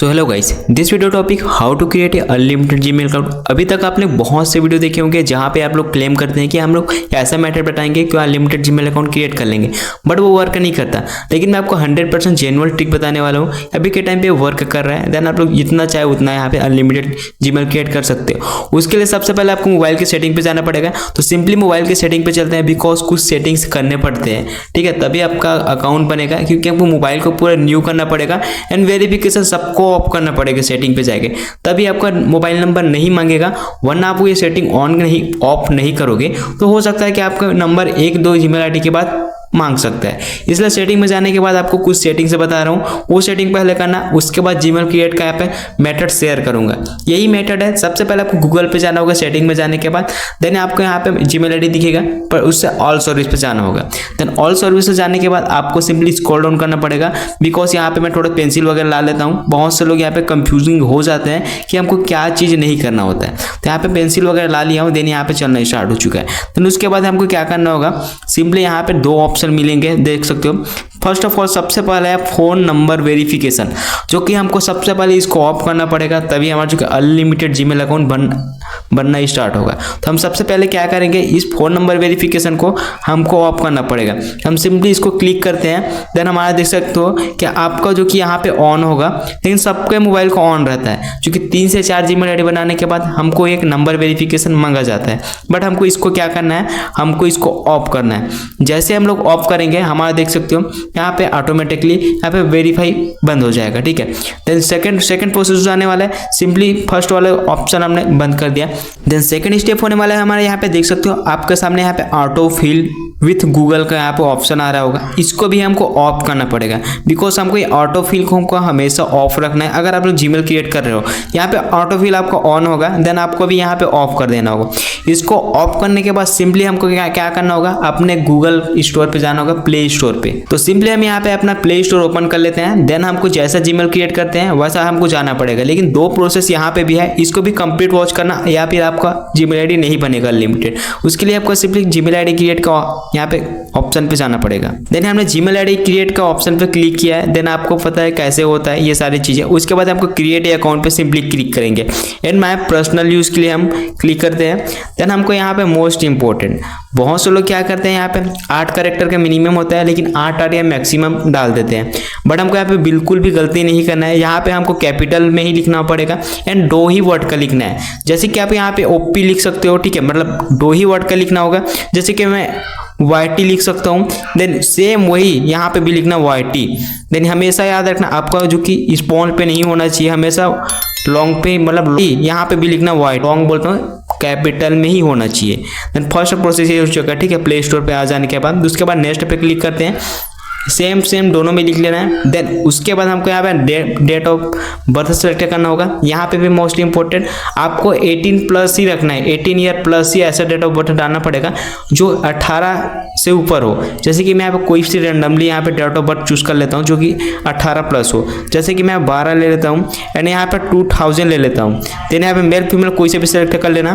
So hello guys, this video topic how to create a unlimited Gmail account. अभी तक आपने बहुत से वीडियो देखे होंगे जहां पे आप लोग क्लेम करते हैं कि हम लोग ऐसा मेथड बताएंगे कि अनलिमिटेड जीमेल अकाउंट क्रिएट कर लेंगे, बट वो वर्क नहीं करता। लेकिन मैं आपको 100% जेन्युइन ट्रिक बताने वाला हूँ। अभी के टाइम पे वर्क कर रहा है, देन आप लोग जितना चाहे उतना यहाँ पे अनलिमिटेड जीमेल क्रिएट कर सकते हो। उसके लिए सबसे पहले आपको मोबाइल के सेटिंग पे जाना पड़ेगा। तो सिंपली मोबाइल के सेटिंग पे चलते हैं, बिकॉज कुछ सेटिंग्स करने पड़ते हैं, ठीक है, तभी आपका अकाउंट बनेगा। क्योंकि आपको मोबाइल को पूरा न्यू करना पड़ेगा एंड वेरिफिकेशन सबको ऑफ करना पड़ेगा। सेटिंग पे जाएंगे तभी आपका मोबाइल नंबर नहीं मांगेगा, वरना आप ये सेटिंग ऑफ नहीं करोगे तो हो सकता है कि आपका नंबर 1-2 जीमेल आईडी के बाद मांग सकता है। इसलिए सेटिंग में जाने के बाद आपको कुछ सेटिंग से बता रहा हूँ, वो सेटिंग पहले करना। उसके बाद जीमेल क्रिएट का यहाँ पे मेथड शेयर करूंगा। यही मेथड है। सबसे पहले आपको गूगल पे जाना होगा सेटिंग में जाने के बाद, देन आपको यहाँ पे जीमेल आईडी दिखेगा, पर उससे ऑल सर्विस पे जाना होगा। देन ऑल सर्विस से जाने के बाद आपको सिंपली स्क्रॉल डाउन करना पड़ेगा। बिकॉज यहाँ पे मैं थोड़ा पेंसिल वगैरह ला लेता हूँ। बहुत से लोग यहाँ पे कंफ्यूजिंग हो जाते हैं कि हमको क्या चीज़ नहीं करना होता है। तो यहाँ पे पेंसिल वगैरह ला लिया हूँ, देन यहाँ पे चलना स्टार्ट हो चुका है। देन उसके बाद हमको क्या करना होगा, सिंपली यहाँ पे 2 ऑप्शन मिलेंगे, देख सकते हो। फर्स्ट ऑफ ऑल सबसे पहले है फोन नंबर वेरिफिकेशन, जो कि हमको सबसे पहले इसको ऑफ करना पड़ेगा, तभी हमारा जो कि अनलिमिटेड जीमेल अकाउंट बनना स्टार्ट होगा। तो हम सबसे पहले क्या करेंगे, इस फोन नंबर वेरिफिकेशन को हमको ऑफ करना पड़ेगा। हम सिंपली इसको क्लिक करते हैं, देन हमारा देख सकते हो कि आपका जो कि यहाँ पे ऑन होगा, लेकिन सबके मोबाइल को ऑन रहता है। क्योंकि 3 से 4 जीमेल आईडी बनाने के बाद हमको एक नंबर वेरिफिकेशन मांगा जाता है, बट हमको इसको क्या करना है, हमको इसको ऑफ करना है। जैसे हम लोग ऑफ करेंगे, हमारा देख सकते हो यहाँ पे ऑटोमेटिकली यहाँ पे वेरीफाई बंद हो जाएगा, ठीक है। देन सेकंड प्रोसेस आने वाला है, सिंपली फर्स्ट वाला ऑप्शन हमने बंद कर दिया। देन सेकंड स्टेप होने वाला है हमारे यहाँ पे देख सकते हो आपके सामने यहाँ पे ऑटो फिल विथ गूगल का यहाँ पे ऑप्शन आ रहा होगा। इसको भी हमको ऑफ करना पड़ेगा, बिकॉज हमको ये ऑटो फिल को हमको हमेशा ऑफ रखना है। अगर आप लोग जीमेल क्रिएट कर रहे हो, यहाँ पे ऑटो फिल आपका ऑन होगा, देन आपको भी यहाँ पे ऑफ कर देना होगा। इसको ऑफ करने के बाद सिंपली हमको क्या करना होगा, अपने गूगल स्टोर पे जाना होगा, प्ले स्टोर पे। तो सिंपली हम यहाँ पे अपना प्ले स्टोर ओपन कर लेते हैं। देन हमको जैसा जीमेल क्रिएट करते हैं वैसा हमको जाना पड़ेगा। लेकिन 2 प्रोसेस यहाँ पे भी है, इसको भी कंप्लीट वॉच करना, या फिर आपका जीमेल आईडी नहीं बनेगा अनलिमिटेड। उसके लिए आपको सिंपली जीमेल आईडी क्रिएट का यहाँ पे ऑप्शन पे जाना पड़ेगा। देन हमने जीमेल आईडी क्रिएट का ऑप्शन पे क्लिक किया है। देन आपको पता है कैसे होता है ये सारी चीजें। उसके बाद हमको क्रिएट ए अकाउंट पे सिंपली क्लिक करेंगे एंड माय पर्सनल यूज के लिए हम क्लिक करते हैं। देन हमको यहाँ पे मोस्ट इंपॉर्टेंट, बहुत से लोग क्या करते हैं, यहाँ पे 8 कैरेक्टर का मिनिमम होता है, लेकिन 8 या मैक्सिमम डाल देते हैं। बट हमको यहाँ पे बिल्कुल भी गलती नहीं करना है। यहाँ पे हमको कैपिटल में ही लिखना पड़ेगा एंड 2 ही वर्ड का लिखना है। जैसे कि आप यहाँ पे ओपी लिख सकते हो, ठीक है, मतलब 2 ही वर्ड का लिखना होगा। जैसे कि मैं YT लिख सकता हूँ, देन सेम वही यहाँ पे भी लिखना YT। देन हमेशा याद रखना आपका जो कि स्पॉन पे नहीं होना चाहिए, हमेशा लॉन्ग पे, मतलब यहाँ पे भी लिखना YT, लॉन्ग बोलता हूँ, कैपिटल में ही होना चाहिए। देन फर्स्ट प्रोसेस ये हो चुका है, ठीक है। प्ले स्टोर पे आ जाने के बाद उसके बाद नेक्स्ट पे क्लिक करते हैं, सेम दोनों में लिख लेना है। देन उसके बाद हमको यहाँ पे डेट ऑफ बर्थ सेलेक्ट करना होगा। यहाँ पे भी मोस्ट इंपॉर्टेंट आपको 18+ ही रखना है, 18 ईयर प्लस ही ऐसा डेट ऑफ बर्थ डालना पड़ेगा जो 18 से ऊपर हो। जैसे कि मैं यहाँ पे कोई सी रेंडमली यहाँ पे डेट ऑफ बर्थ चूज कर लेता हूँ जो कि 18+ हो। जैसे कि मैं 12 ले लेता हूँ एंड यहाँ पे 2000 ले लेता हूँ। देन यहाँ पे मेल फीमेल कोई से भी सेलेक्ट कर लेना।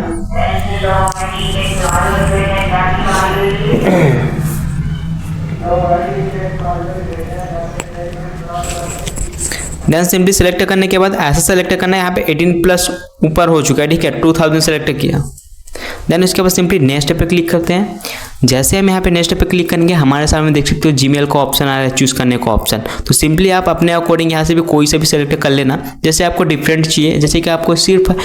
देन सिंपली सेलेक्ट करने के बाद ऐसा सेलेक्ट करना है, यहाँ पे 18+ ऊपर हो चुका है, ठीक है, 2000 सेलेक्ट किया। देन उसके बाद सिंपली नेक्स्ट पे क्लिक करते हैं। जैसे हम यहाँ पे नेक्स्ट पे क्लिक करेंगे, हमारे सामने देख सकते हो जीमेल का ऑप्शन आ रहा है, चूज करने का ऑप्शन। तो सिंपली आप अपने अकॉर्डिंग यहाँ से भी कोई से भी सेलेक्ट कर लेना। जैसे आपको डिफरेंट चाहिए, जैसे कि आपको सिर्फ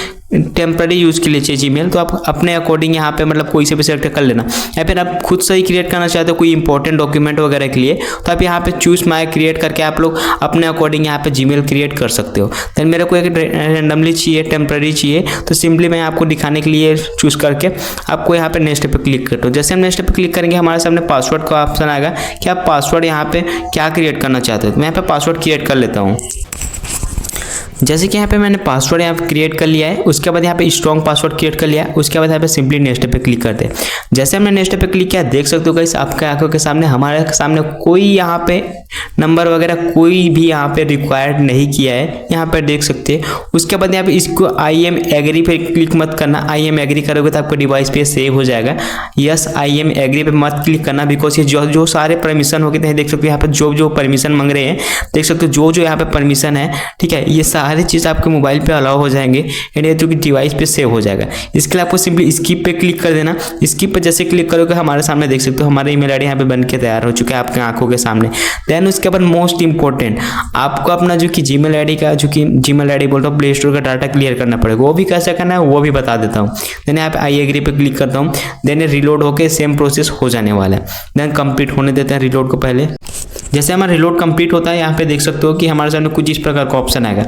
टेम्पररी यूज के लिए चाहिए जीमेल, तो आप अपने अकॉर्डिंग यहाँ पे मतलब कोई से भी सेलेक्ट कर लेना। या फिर आप खुद से ही क्रिएट करना चाहते हो कोई इंपॉर्टेंट डॉक्यूमेंट वगैरह के लिए, तो आप यहाँ पे चूज माय क्रिएट करके आप लोग अपने अकॉर्डिंग यहाँ पे जीमेल क्रिएट कर सकते हो। देन मेरे को एक रैंडमली चाहिए, टेम्पररी चाहिए, तो सिंपली मैं आपको दिखाने के लिए चूज करके आपको यहाँ पे नेक्स्ट पे क्लिक करता हूँ। जैसे हम नेक्स्ट पे क्लिक करेंगे, हमारे सामने पासवर्ड का ऑप्शन आएगा कि आप पासवर्ड यहाँ पे क्या क्रिएट करना चाहते हो। मैं यहाँ पे पासवर्ड क्रिएट कर लेता हूँ। जैसे कि यहाँ पे मैंने पासवर्ड यहाँ पे क्रिएट कर लिया है, उसके बाद यहाँ पे स्ट्रॉन्ग पासवर्ड क्रिएट कर लिया है। उसके बाद यहाँ पे सिंपली नेक्स्ट पे क्लिक करते हैं। जैसे हमने नेक्स्ट पे क्लिक किया, देख सकते हो गाइस आपके आंखों के सामने, हमारे सामने कोई यहाँ पे नंबर वगैरह कोई भी यहाँ पे रिक्वायर्ड नहीं किया है, यहाँ पे देख सकते हैं। उसके बाद यहाँ पे इसको आई एम एग्री पे क्लिक मत करना। आई एम एग्री करोगे तो आपको डिवाइस पे सेव हो जाएगा। यस आई एम एग्री पे मत क्लिक करना, बिकॉज ये जो सारे परमिशन हो गए थे, देख सकते हो यहाँ पे जो परमिशन मांग रहे हैं, देख सकते हो जो यहाँ पे परमिशन है, ठीक है, ये सारी चीज़ आपके मोबाइल पे अलाउ हो जाएंगे एंड ये जो कि डिवाइस पे सेव हो जाएगा। इसके लिए आपको सिंपली स्किप पे क्लिक कर देना। स्किप पे जैसे क्लिक करोगे हमारे सामने देख सकते हो हमारा ईमेल आईडी यहाँ पे बन के तैयार हो चुका है आपके आंखों के सामने। देन उसके बाद मोस्ट इंपॉर्टेंट आपको अपना जो कि जीमेल आईडी का जो कि जीमेल आईडी बोलता हूँ प्ले स्टोर का डाटा क्लियर करना पड़ेगा। वो भी कैसे करना है वो भी बता देता हूँ। देन यहाँ पे आई एग्री पे क्लिक करता हूँ। देन रिलोड होके सेम प्रोसेस हो जाने वाला है। देन कंप्लीट होने देते हैं रिलोड को। पहले जैसे हमारा रिलोड कंप्लीट होता है यहाँ पे देख सकते हो कि हमारे सामने कुछ इस प्रकार का ऑप्शन आएगा।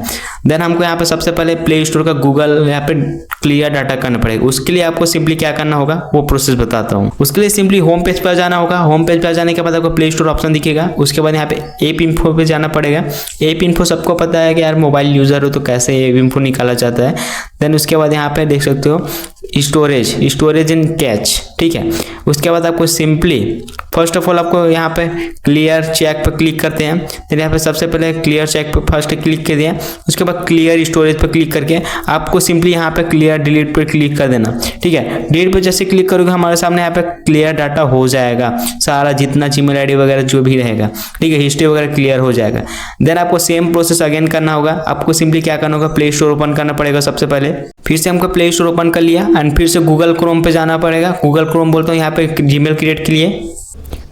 देन हमको यहाँ पे सबसे पहले प्ले स्टोर का गूगल यहाँ पे क्लियर डाटा करना पड़ेगा। उसके लिए आपको सिंपली क्या करना होगा वो प्रोसेस बताता हूँ। उसके लिए सिंपली होम पेज पर जाना होगा। होम पेज पर जाने के बाद आपको प्ले स्टोर ऑप्शन दिखेगा। उसके बाद यहाँ पे ऐप इन्फो पे जाना पड़ेगा। ऐप इन्फो सबको पता है कि यार मोबाइल यूजर हो तो कैसे ऐप इन्फो निकाला जाता है। देन उसके बाद यहाँ पे देख सकते हो स्टोरेज इन कैच, ठीक है। उसके बाद आपको सिंपली फर्स्ट ऑफ ऑल आपको यहाँ पे क्लियर चेक पे क्लिक करते हैं। फिर यहाँ पे सबसे पहले क्लियर चेक पे फर्स्ट क्लिक कर दिया। उसके बाद क्लियर स्टोरेज पे क्लिक करके आपको सिंपली यहाँ पे क्लियर डिलीट पे क्लिक कर देना, ठीक है। डिलीट पे जैसे क्लिक करोगे हमारे सामने यहाँ पे क्लियर डाटा हो जाएगा, सारा जितना जीमेल आईडी वगैरह जो भी रहेगा, ठीक है, हिस्ट्री वगैरह क्लियर हो जाएगा। देन आपको सेम प्रोसेस अगेन करना होगा। आपको सिंपली क्या करना होगा प्ले स्टोर ओपन करना पड़ेगा सबसे पहले। फिर से हमको प्ले स्टोर ओपन कर लिया एंड फिर से गूगल क्रोम पे जाना पड़ेगा। गूगल क्रोम बोलता हूँ यहाँ पे जीमेल क्रिएट के लिए।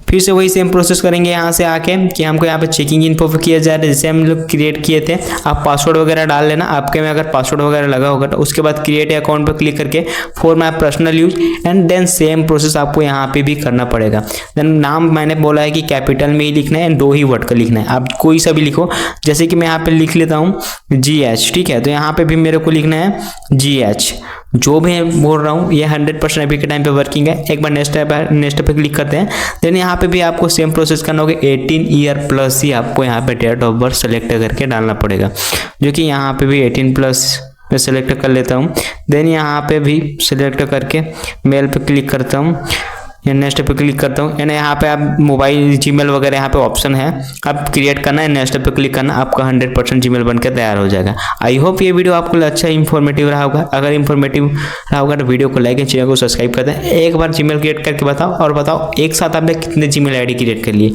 फिर से वही सेम प्रोसेस करेंगे यहाँ से आके कि हमको यहाँ पे चेकिंग इन्फो पे किया जा रहा है जैसे हम लोग क्रिएट किए थे। आप पासवर्ड वगैरह डाल लेना आपके में अगर पासवर्ड वगैरह लगा होगा तो। उसके बाद क्रिएट अकाउंट पे क्लिक करके for my personal use and then same process आपको यहाँ पे भी करना पड़ेगा। देन नाम मैंने बोला है कि कैपिटल में ही लिखना है एंड 2 ही वर्ड का लिखना है। आप कोई सा भी लिखो, जैसे कि मैं यहाँ पे लिख लेता हूँ GH, ठीक है। तो यहाँ पे भी मेरे को लिखना है GH। जो भी मैं बोल रहा हूँ ये 100% अभी के टाइम पे वर्किंग है। एक बार नेक्स्ट पे क्लिक करते हैं। देन यहाँ पे भी आपको सेम प्रोसेस करना होगा। 18 ईयर प्लस ही आपको यहाँ पे डेट ऑफ बर्थ सेलेक्ट करके डालना पड़ेगा, जो कि यहाँ पे भी 18 प्लस मैं सेलेक्ट कर लेता हूँ। देन यहाँ पे भी सेलेक्ट करके मेल पे क्लिक करता हूँ या नेक्स्ट पे क्लिक करता हूँ। यानी यहाँ पे आप मोबाइल जीमेल वगैरह यहाँ पे ऑप्शन है, आप क्रिएट करना है, नेक्स्ट पे क्लिक करना, आपका 100% जीमेल बनकर तैयार हो जाएगा। आई होप ये वीडियो आपको अच्छा इन्फॉर्मेटिव रहा होगा। अगर इन्फॉर्मेटिव रहा होगा तो वीडियो को लाइक एंड चैनल को सब्सक्राइब कर दें। एक बार जीमेल क्रिएट करके बताओ और बताओ एक साथ आपने कितने जीमेल आईडी क्रिएट कर लिए।